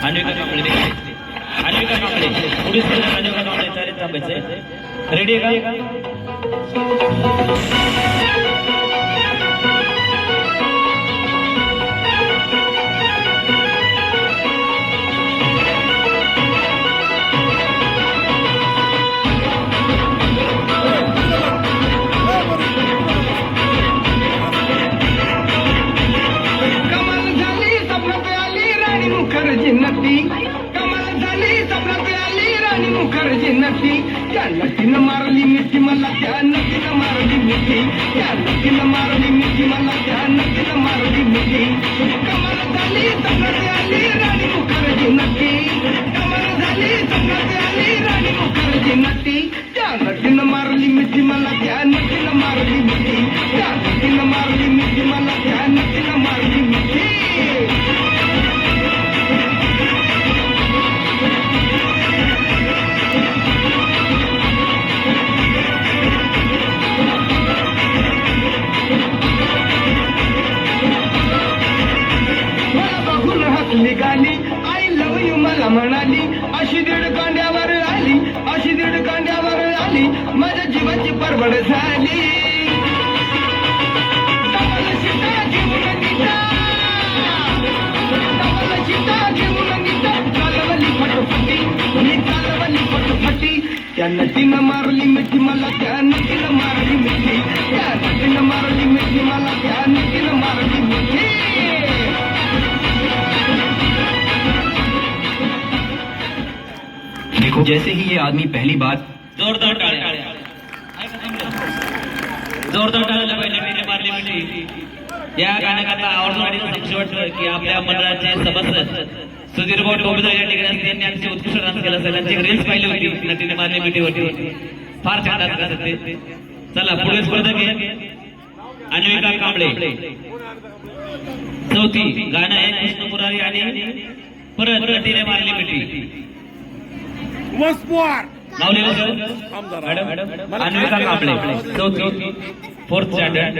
अन्विका कांबळे अन्विका कांबळे पुढील स्पर्धेत अन्विका कांबळे चालेल थांबायचे रेडी आहे का कमाल झाली सपनात आली राणी मुखर्जी नटी त्या नटीनं मारली मिठी मला त्या नटीनं मारली मिठी त्या नटीनं मारली मिठी मला त्या नटीनं मारली मिठी कमाल झाली सपनात आली राणी मुखर्जी नटी कमाल झाली सपनात आली राणी मुखर्जी नटी त्या नटीनं मारली मिठी मला त्या नटीनं मारली मिठी त्या नटीनं मारली मिठी मला त्या नटीनं मारली मिठी निघाली आय लव यू मला म्हणाली अशी दीड कांड्यावर आली अशी दीड कांड्यावर आली माझ्या जीवाची परवड झाली डबल शिटा घेऊन नीटा डबल शिटा घेऊन नीटा चालवली फटफटी मी चालवली फटफटी त्या नटीनं मारली मिठी मला त्या नटीनं मारली मिठी त्या नटीनं मारली मिठी मला त्या नटीनं मारली मिठी देखो जैसे ही ये आदमी पहली बार जोरदार टाळ्या जोरदार टाळ्या पहिले मारली मिठी या गाण्याकरता आवर्जून आणि साक्षी वाटतं की आपल्या मंडळाचे सदस्य सुधीर भाऊ डोबळे या ठिकाणी त्यांनी आमचे उत्कृष्ट डान्स केला असेल त्यांची रील्स पाहिली होती नटीने मारली मिठीवरती फार छान डान्स करतात ते चला पुढे स्पर्धक आहे अन्विका कांबळे चौथी गाणं आहे कृष्ण मुरारी आणि परत नटीने मारली मिठी लावलेलं सर मॅडम अन्विका कांबळे चौथी फोर्थ स्टँडर्ड